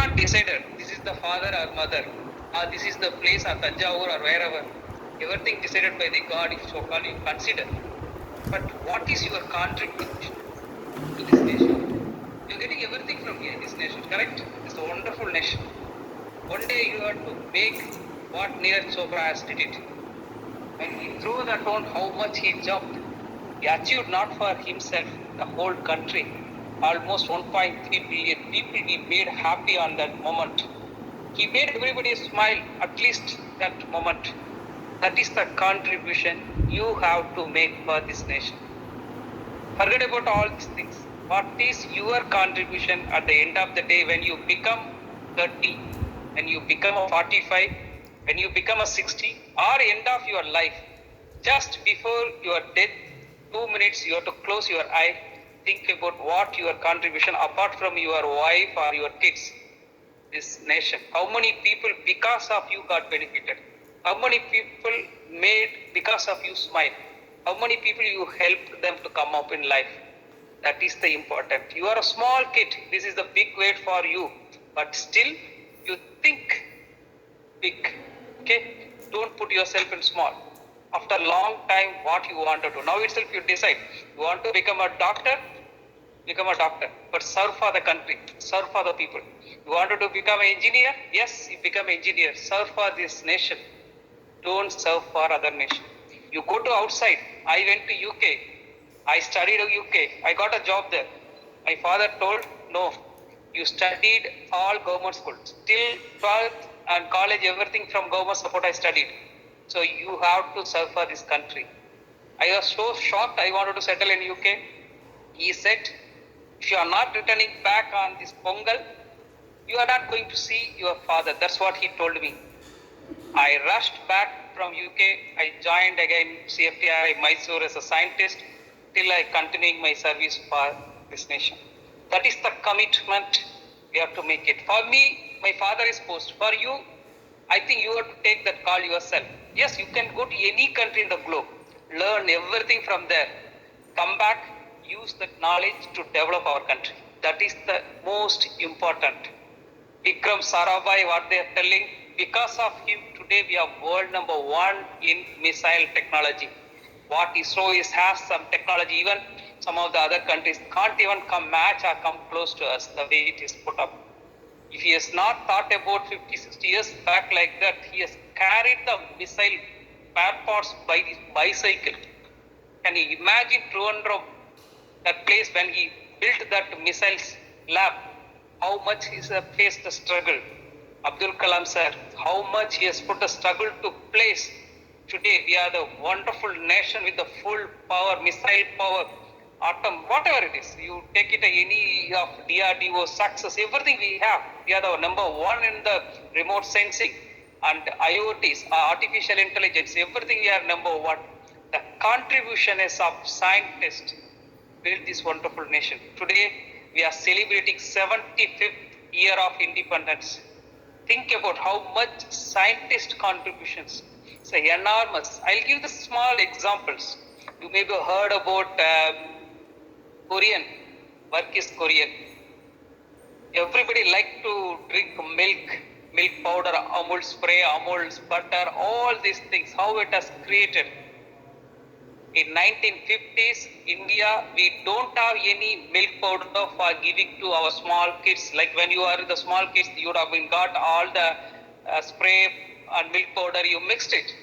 not decided this is the father or mother, or this is the place or Tanjavur or wherever. Everything decided by the God, if so called, you consider. But what is your contribution to this nation? You're getting everything from here, this nation, correct? It's a wonderful nation. One day you have to make what Neeraj Chopra has did it. When he threw that on, how much he jumped. He achieved not for himself, the whole country. Almost 1.3 billion people he made happy on that moment. He made everybody smile at least that moment. That is the contribution you have to make for this nation. Forget about all these things. What is your contribution at the end of the day when you become 30, when you become a 45, when you become a 60, or end of your life? Just before your death, 2 minutes you have to close your eye, think about what your contribution apart from your wife or your kids, this nation. How many people because of you got benefited? How many people made because of you smile? How many people you helped them to come up in life? That is the important. You are a small kid. This is the big weight for you. But still, you think big. Okay? Don't put yourself in small. After a long time, what you want to do. Now itself you decide. You want to become a doctor? Become a doctor. But serve for the country. Serve for the people. You wanted to become an engineer? Yes, you become an engineer. Serve for this nation. Don't serve for other nation. You go to outside. I went to UK. I studied in UK. I got a job there. My father told, no, you studied all government schools. Till 12th and college, everything from government support I studied. So you have to serve for this country. I was so shocked. I wanted to settle in UK. He said, if you are not returning back on this Pongal, you are not going to see your father. That's what he told me. I rushed back from UK. I joined again CFTRI Mysore as a scientist till I continuing my service for this nation. That is the commitment we have to make it. For me, my father is post. For you, I think you have to take that call yourself. Yes, you can go to any country in the globe, learn everything from there, come back, use that knowledge to develop our country. That is the most important. Vikram Sarabhai, what they are telling, because of him, today we are world number 1 in missile technology. What ISRO has some technology, even some of the other countries can't even come match or come close to us, the way it is put up. If he has not thought about 50, 60 years back like that, he has carried the missile spare parts by the bicycle. Can you imagine Trivandrum, that place when he built that missiles lab, how much he has faced the struggle. Abdul Kalam sir, how much he has put a struggle to place. Today we are the wonderful nation with the full power, missile power, atom, whatever it is. You take it any of DRDO success, everything we have. We are the number 1 in the remote sensing and IoTs, artificial intelligence, everything we are number 1. The contribution is of scientists build this wonderful nation. Today we are celebrating 75th year of independence. Think about how much scientist contributions. It's enormous. I'll give the small examples. You may have heard about Korean. Work is Korean. Everybody like to drink milk powder, Amul spray, Amul butter, all these things. How it has created. In 1950s, India, we don't have any milk powder for giving to our small kids. Like when you are the small kids, you would have been got all the spray and milk powder, you mixed it.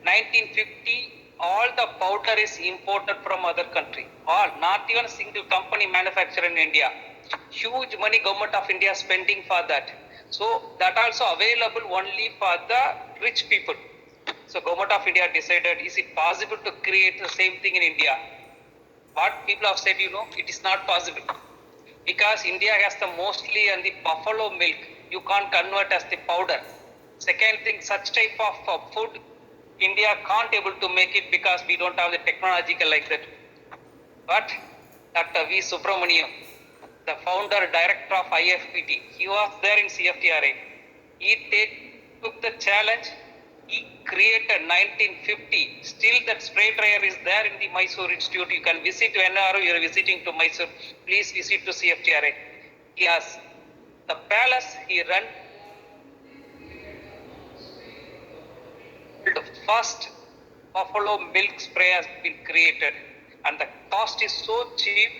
1950, all the powder is imported from other country. All, not even a single company manufactured in India. Huge money government of India spending for that. So that also available only for the rich people. So government of India decided, is it possible to create the same thing in India? What people have said, it is not possible. Because India has the mostly and the buffalo milk, you can't convert as the powder. Second thing, such type of food, India can't able to make it because we don't have the technological like that. But Dr. V. Subramaniam, the founder, director of IFPT, he was there in CFTRA. He took the challenge. He created 1950. Still that spray dryer is there in the Mysore Institute. You can visit whenever you are visiting to Mysore. Please visit to CFTRA. He has The palace he ran, the first buffalo milk spray has been created, and the cost is so cheap.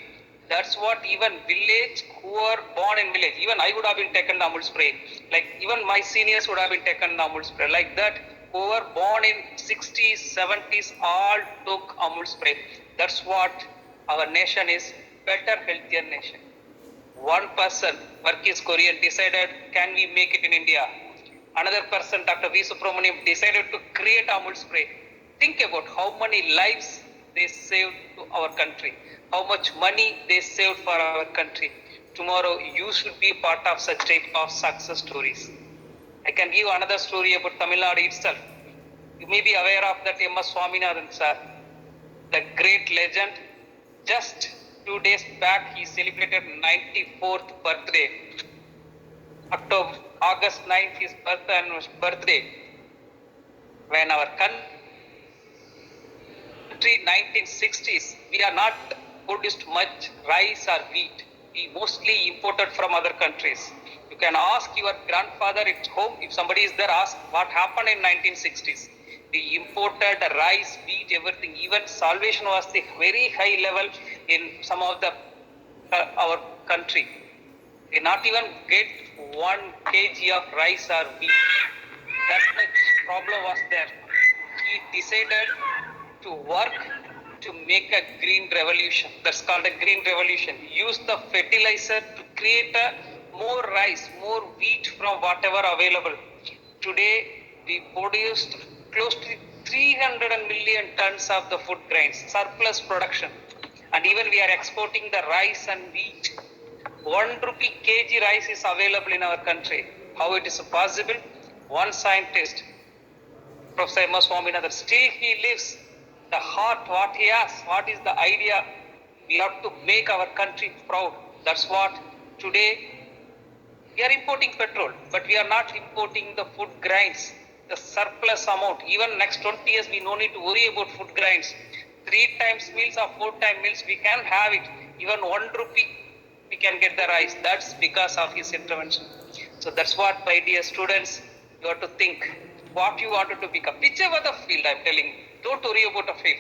That's what even village who are born in village, even I would have been taken Amul spray. Like even my seniors would have been taken Amul spray. Like that, who were born in 60s, 70s, all took Amul spray. That's what our nation is, better, healthier nation. One person, Varghese Kurian, decided, can we make it in India? Another person, Dr. V. Subramaniam, decided to create Amul spray. Think about how many lives they saved to our country, how much money they saved for our country. Tomorrow, you should be part of such type of success stories. I can give another story about Tamil Nadu itself. You may be aware of that M.S. Swaminathan sir, the great legend. Just 2 days back, he celebrated 94th birthday. August 9th, his birthday. When our country, 1960s, we are not produced much rice or wheat. We mostly imported from other countries. You can ask your grandfather at home, if somebody is there, ask what happened in 1960s. We imported rice, wheat, everything. Even salvation was the very high level in some of the our country. They not even get 1 kg of rice or wheat. That much problem was there. He decided to work to make a green revolution. That's called a green revolution. Use the fertilizer to create more rice, more wheat from whatever available. Today, we produced close to 300 million tons of the food grains, surplus production. And even we are exporting the rice and wheat. 1 rupee kg rice is available in our country. How it is possible? One scientist, Professor M.S. Swaminathan, still he lives. The heart, what he has, what is the idea? We have to make our country proud. That's what today we are importing petrol, but we are not importing the food grains, the surplus amount. Even next 20 years, we no need to worry about food grains. 3 times meals or 4 times meals, we can have it. Even 1 rupee, we can get the rice. That's because of his intervention. So that's what, my dear students, you have to think what you wanted to become. Whichever the field, I'm telling you, don't worry about the field.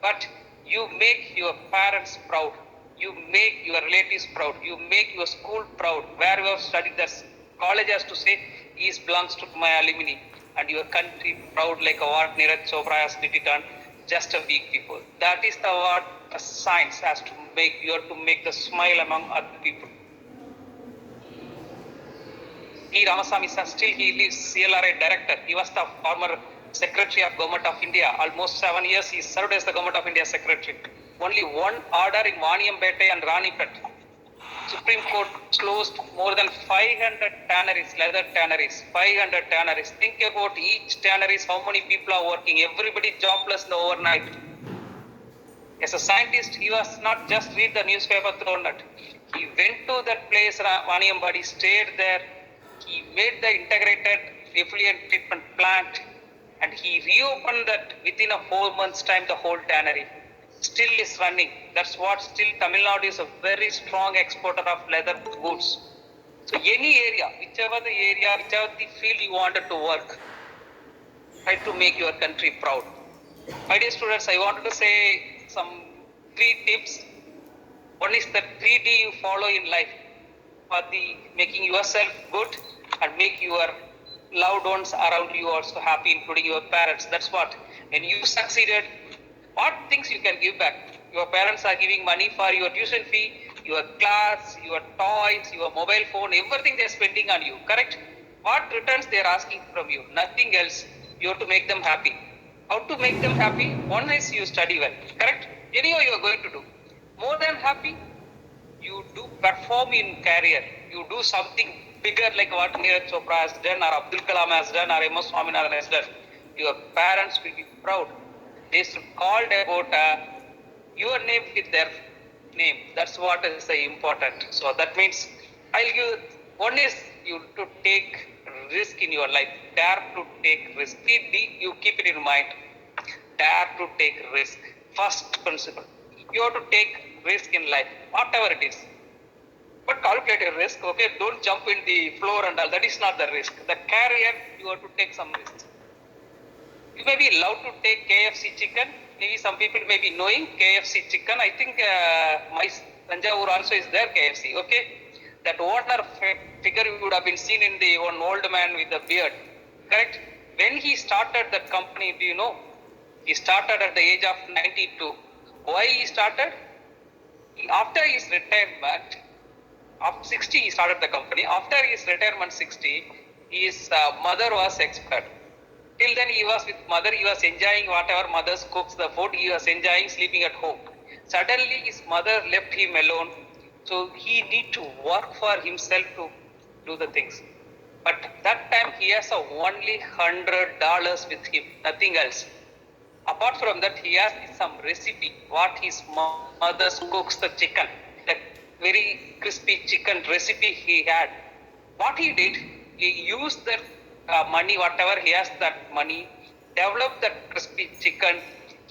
But you make your parents proud. You make your relatives proud. You make your school proud. Where you have studied, that college has to say, he belongs to my alumni. And your country proud, like what Neeraj Chopra has did it on just a week before. That is the what science has to make. You have to make the smile among other people. P. Ramasamy sir, still he lives, CLRA director. He was the former Secretary of Government of India. Almost 7 years he served as the Government of India Secretary. Only one order in Vaniyampete and Ranipet. Supreme Court closed more than 500 tanneries, leather tanneries, 500 tanneries. Think about each tanneries, how many people are working. Everybody jobless in the overnight. As a scientist, he was not just read the newspaper through that. He went to that place, Vaniyampady, stayed there. He made the integrated effluent treatment plant, and he reopened that within a 4 months time, the whole tannery still is running. That's what still Tamil Nadu is a very strong exporter of leather goods. So any area, whichever the field you wanted to work, try to make your country proud. My dear students, I wanted to say some 3 tips. One is the 3D you follow in life for the making yourself good and make your loved ones around you also happy, including your parents. That's what. When you succeeded, what things you can give back? Your parents are giving money for your tuition fee, your class, your toys, your mobile phone, everything they are spending on you, correct? What returns they are asking from you? Nothing else. You have to make them happy. How to make them happy? One is you study well, correct? Anyhow you are going to do. More than happy, you do perform in career. You do something bigger like what Neeraj Chopra has done, or Abdul Kalam has done, or M.S. Swaminathan has done. Your parents will be proud. They should call about your name with their name. That's what is important. So that means I'll give, one is you to take risk in your life. Dare to take risk. You keep it in mind. Dare to take risk. First principle. You have to take risk in life, whatever it is. but calculated risk. Okay, don't jump in the floor and all. That is not the risk. The carrier, you have to take some risk. You may be allowed to take KFC chicken. Maybe some people may be knowing KFC chicken. I think my Tanjavur also is there KFC. Okay, that owner figure you would have been seen in the one old man with the beard. Correct. When he started that company, do you know? He started at the age of 92. Why he started? After his retirement, of 60 he started the company. After his retirement 60, his mother was expired. Till then he was with mother, he was enjoying whatever mother cooks the food, he was enjoying sleeping at home. Suddenly his mother left him alone, so he need to work for himself to do the things. But that time he has only $100 with him, nothing else. Apart from that, he has some recipe, what his mother cooks the chicken, that very crispy chicken recipe he had. What he did, he used that money, whatever he has that money, developed that crispy chicken.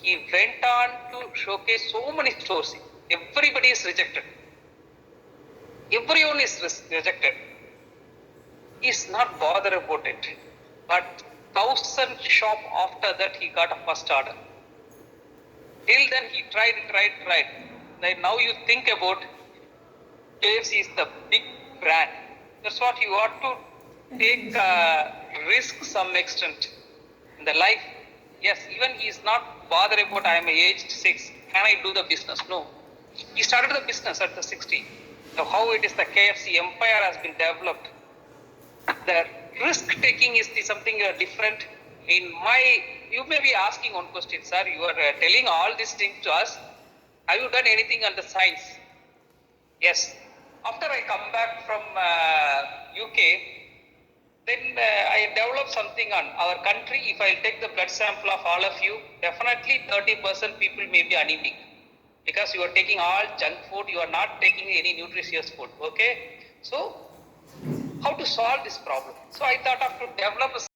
He went on to showcase so many stores. Everybody is rejected. Everyone is rejected. He is not bothered about it. But 1,000 shop after that he got a first order. Till then he tried. Then now you think about KFC is the big brand. That's what you ought to take risk some extent in the life. Yes, even he is not bothered about I am aged 6. Can I do the business? No. He started the business at the 60. So how it is the KFC empire has been developed. The risk taking is something different. You may be asking one question, sir. You are telling all these things to us. Have you done anything on the science? Yes. After I come back from UK, then I developed something on our country. If I take the blood sample of all of you, definitely 30% people may be anemic because you are taking all junk food. You are not taking any nutritious food. Okay. So how to solve this problem? So I thought of to develop a